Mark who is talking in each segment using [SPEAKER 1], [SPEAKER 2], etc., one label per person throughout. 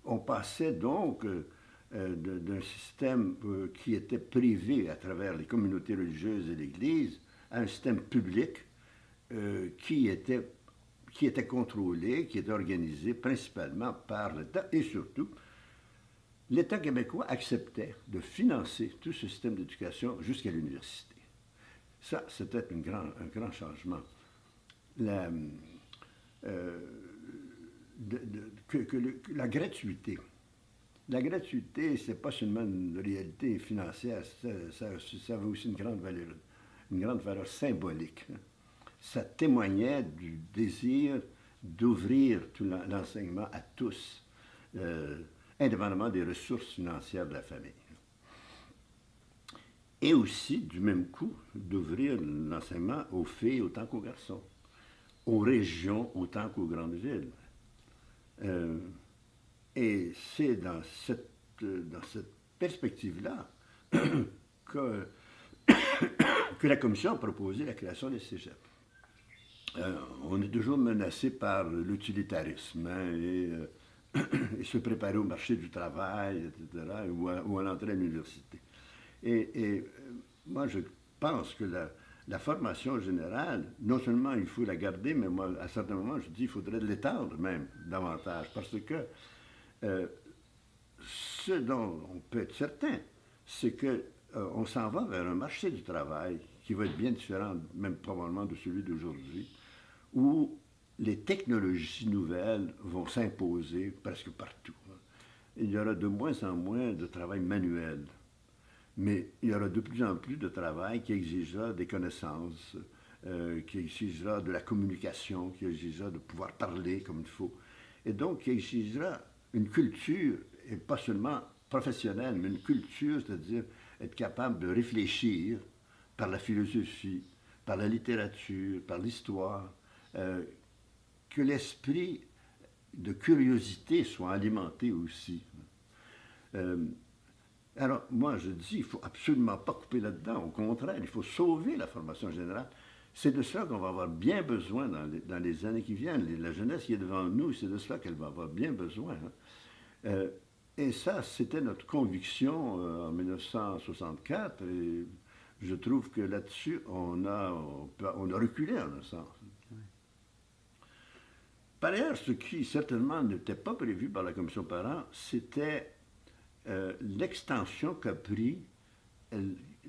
[SPEAKER 1] On passait donc d'un système qui était privé à travers les communautés religieuses et l'Église à un système public euh, qui, était, qui était contrôlé, qui était organisé principalement par l'État et surtout l'État québécois acceptait de financer tout ce système d'éducation jusqu'à l'université. Ça, c'était un grand changement. La, euh, la gratuité. La gratuité, c'est pas seulement une réalité financière, ça avait aussi une grande valeur symbolique. Ça témoignait du désir d'ouvrir tout l'enseignement à tous, euh, indépendamment des ressources financières de la famille. Et aussi, du même coup, d'ouvrir l'enseignement aux filles autant qu'aux garçons, aux régions autant qu'aux grandes villes. Euh, et c'est dans cette perspective-là que, que la Commission a proposé la création des cégeps. On est toujours menacé par l'utilitarisme hein, et se préparer au marché du travail, etc., ou à l'entrée à l'université. Et moi, je pense que la formation générale, non seulement il faut la garder, mais moi, à certains moments, je dis qu'il faudrait l'étendre même davantage, parce que euh, ce dont on peut être certain, c'est que on s'en va vers un marché du travail qui va être bien différent, même probablement de celui d'aujourd'hui, où les technologies nouvelles vont s'imposer presque partout. Il y aura de moins en moins de travail manuel, mais il y aura de plus en plus de travail qui exigera des connaissances, qui exigera de la communication, qui exigera de pouvoir parler comme il faut, et donc qui exigera une culture, et pas seulement professionnelle, mais une culture, c'est-à-dire être capable de réfléchir par la philosophie, par la littérature, par l'histoire, euh, que l'esprit de curiosité soit alimenté aussi. Euh, alors, moi, je dis, il ne faut absolument pas couper là-dedans. Au contraire, il faut sauver la formation générale. C'est de cela qu'on va avoir bien besoin dans les années qui viennent. La jeunesse qui est devant nous, c'est de cela qu'elle va avoir bien besoin. Hein. Euh, et ça, c'était notre conviction en 1964. Et je trouve que là-dessus, on a reculé en un sens. Par ailleurs, ce qui certainement n'était pas prévu par la commission parents, c'était l'extension qu'a pris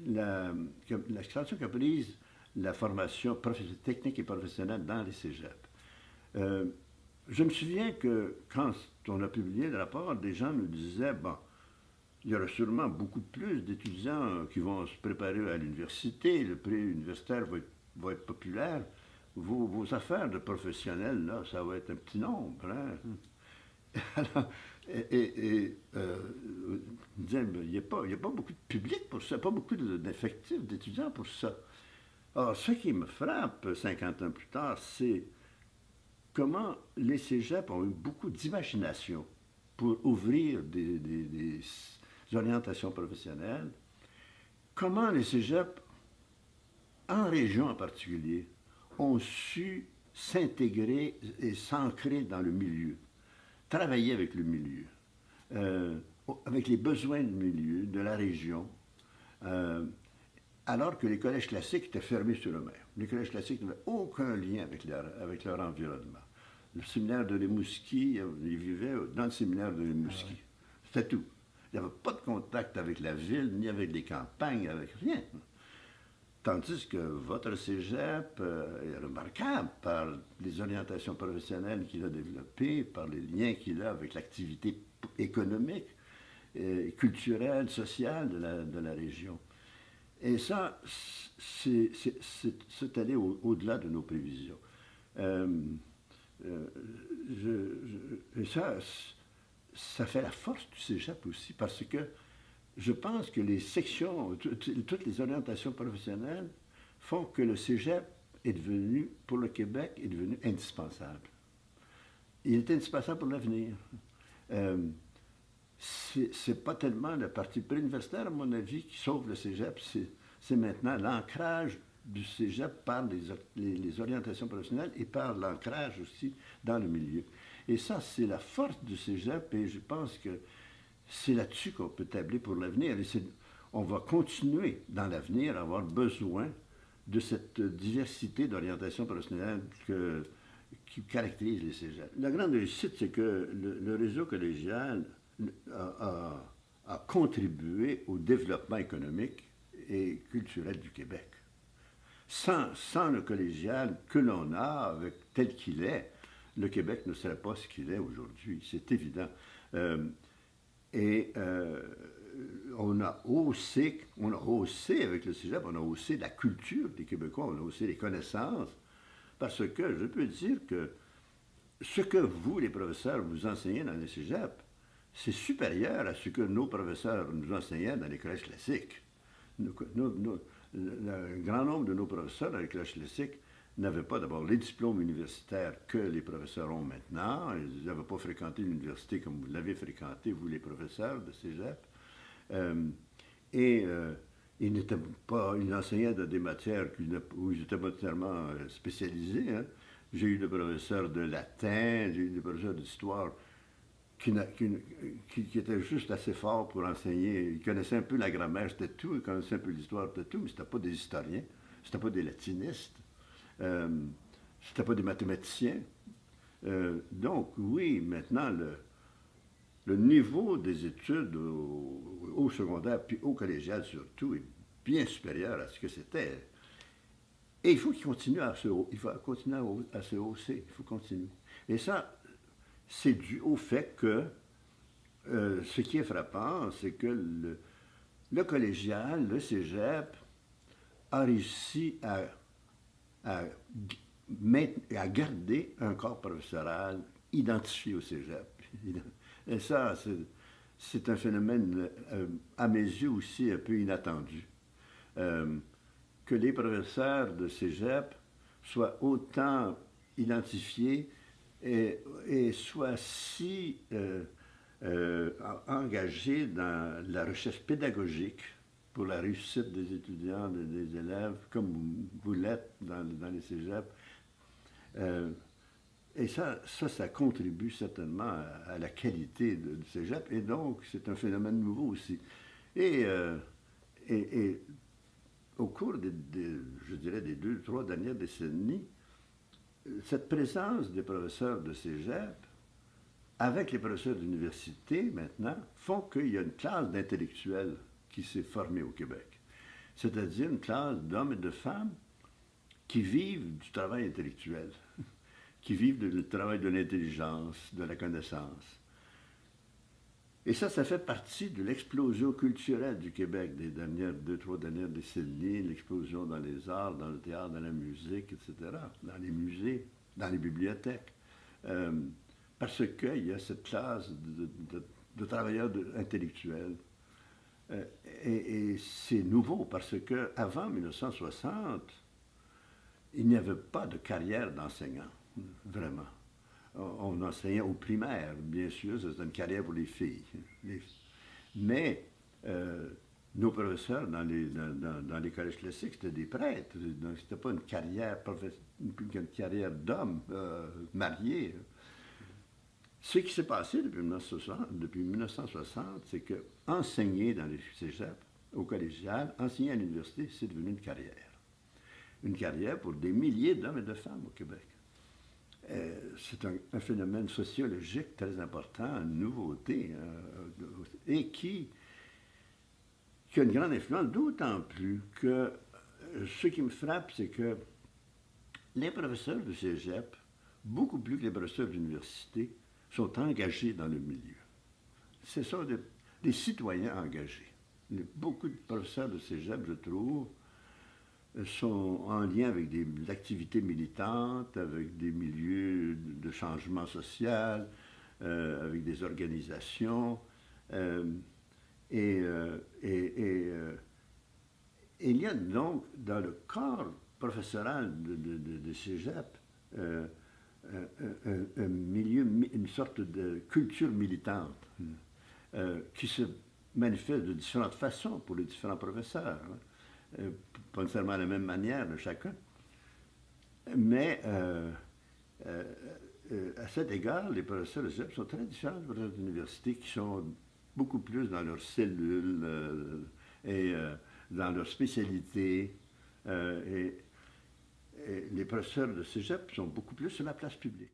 [SPEAKER 1] la, l'extension qu'a prise la formation technique et professionnelle dans les cégeps. Euh, je me souviens que quand on a publié le rapport, des gens nous disaient, bon, il y aura sûrement beaucoup plus d'étudiants qui vont se préparer à l'université, le prix universitaire va être populaire, vos affaires de professionnels, là, ça va être un petit nombre. Hein? Alors, disait, il n'y a pas beaucoup de public pour ça, pas beaucoup d'effectifs, d'étudiants pour ça. Alors, ce qui me frappe 50 ans plus tard, c'est comment les cégeps ont eu beaucoup d'imagination pour ouvrir des orientations professionnelles, comment les cégeps, en région en particulier, ont su s'intégrer et s'ancrer dans le milieu, travailler avec le milieu, euh, avec les besoins du milieu, de la région, euh, alors que les collèges classiques étaient fermés sur eux-mêmes. Les collèges classiques n'avaient aucun lien avec leur environnement. Le séminaire de Rimouski, ils vivaient dans le séminaire de Rimouski. Ah ouais. C'était tout. Il n'y avait pas de contact avec la ville, ni avec les campagnes, avec rien. Tandis que votre cégep est remarquable par les orientations professionnelles qu'il a développées, par les liens qu'il a avec l'activité économique, culturelle, sociale de la région. Et ça, c'est allé au-delà de nos prévisions. Euh, et ça fait la force du cégep aussi, parce que je pense que les sections, toutes les orientations professionnelles font que le cégep est devenu, pour le Québec, est devenu indispensable. Il est indispensable pour l'avenir. Euh, c'est pas tellement la partie préuniversitaire, à mon avis, qui sauve le cégep, c'est maintenant l'ancrage du cégep par les orientations professionnelles et par l'ancrage aussi dans le milieu. Et ça, c'est la force du cégep, et je pense que c'est là-dessus qu'on peut tabler pour l'avenir. Et on va continuer dans l'avenir à avoir besoin de cette diversité d'orientation professionnelle qui caractérise les cégeps. La grande réussite, c'est que le réseau collégial a contribué au développement économique et culturel du Québec. Sans le collégial que l'on a, tel qu'il est, le Québec ne serait pas ce qu'il est aujourd'hui, c'est évident. Et on a haussé avec le cégep, on a haussé la culture des Québécois, on a haussé les connaissances, parce que je peux dire que ce que vous, les professeurs, vous enseignez dans les cégeps, c'est supérieur à ce que nos professeurs nous enseignaient dans les collèges classiques. Le grand nombre de nos professeurs dans les collèges classiques n'avaient pas d'abord les diplômes universitaires que les professeurs ont maintenant. Ils n'avaient pas fréquenté l'université comme vous l'avez fréquenté, vous les professeurs de cégep. Ils enseignaient dans des matières où ils étaient monétairement spécialisés. Hein. J'ai eu des professeurs de latin, j'ai eu des professeurs d'histoire qui étaient juste assez forts pour enseigner. Ils connaissaient un peu la grammaire, c'était tout. Ils connaissaient un peu l'histoire, c'était tout, mais ce n'étaient pas des historiens, ce n'étaient pas des latinistes, ce n'étaient pas des mathématiciens. Donc, oui, maintenant, le niveau des études au secondaire, puis au collégial surtout, est bien supérieur à ce que c'était. Et il faut qu'il continue à se hausser. Il faut continuer. Et ça, c'est dû au fait que ce qui est frappant, c'est que le collégial, le cégep, a réussi à garder un corps professoral identifié au cégep. Et ça, c'est un phénomène, à mes yeux aussi, un peu inattendu. Que les professeurs de cégep soient autant identifiés et soient si engagés dans la recherche pédagogique pour la réussite des étudiants, des élèves, comme vous l'êtes dans les cégeps. Et ça contribue certainement à la qualité du cégep, et donc c'est un phénomène nouveau aussi. Et au cours je dirais, des 2-3 dernières décennies, cette présence des professeurs de cégep, avec les professeurs d'université maintenant, font qu'il y a une classe d'intellectuels qui s'est formée au Québec. C'est-à-dire une classe d'hommes et de femmes qui vivent du travail intellectuel, qui vivent du travail de l'intelligence, de la connaissance. Et ça fait partie de l'explosion culturelle du Québec des 2-3 dernières décennies, l'explosion dans les arts, dans le théâtre, dans la musique, etc., dans les musées, dans les bibliothèques. Parce qu'il y a cette classe de travailleurs intellectuels. Et c'est nouveau, parce qu'avant 1960, il n'y avait pas de carrière d'enseignant, vraiment. On enseignait au primaire, bien sûr, c'était une carrière pour les filles. Mais nos professeurs dans les collèges classiques, c'était des prêtres. Donc, c'était pas une carrière d'homme marié. Ce qui s'est passé depuis 1960, c'est que enseigner dans les cégeps, au collégial, enseigner à l'université, c'est devenu une carrière. Une carrière pour des milliers d'hommes et de femmes au Québec. C'est un phénomène sociologique très important, une nouveauté, et qui a une grande influence, d'autant plus que ce qui me frappe, c'est que les professeurs de cégep, beaucoup plus que les professeurs d'université, sont engagés dans le milieu. Ce sont des citoyens engagés. Beaucoup de professeurs de cégep, je trouve, sont en lien avec des activités militantes, avec des milieux de changement social, avec des organisations. Et il y a donc dans le corps professoral de cégep un milieu, une sorte de culture militante qui se manifeste de différentes façons pour les différents professeurs. Pas nécessairement de la même manière de chacun, mais à cet égard, les professeurs de cégep sont très différents des professeurs d'université qui sont beaucoup plus dans leurs cellules et dans leur spécialité. Et les professeurs de cégep sont beaucoup plus sur la place publique.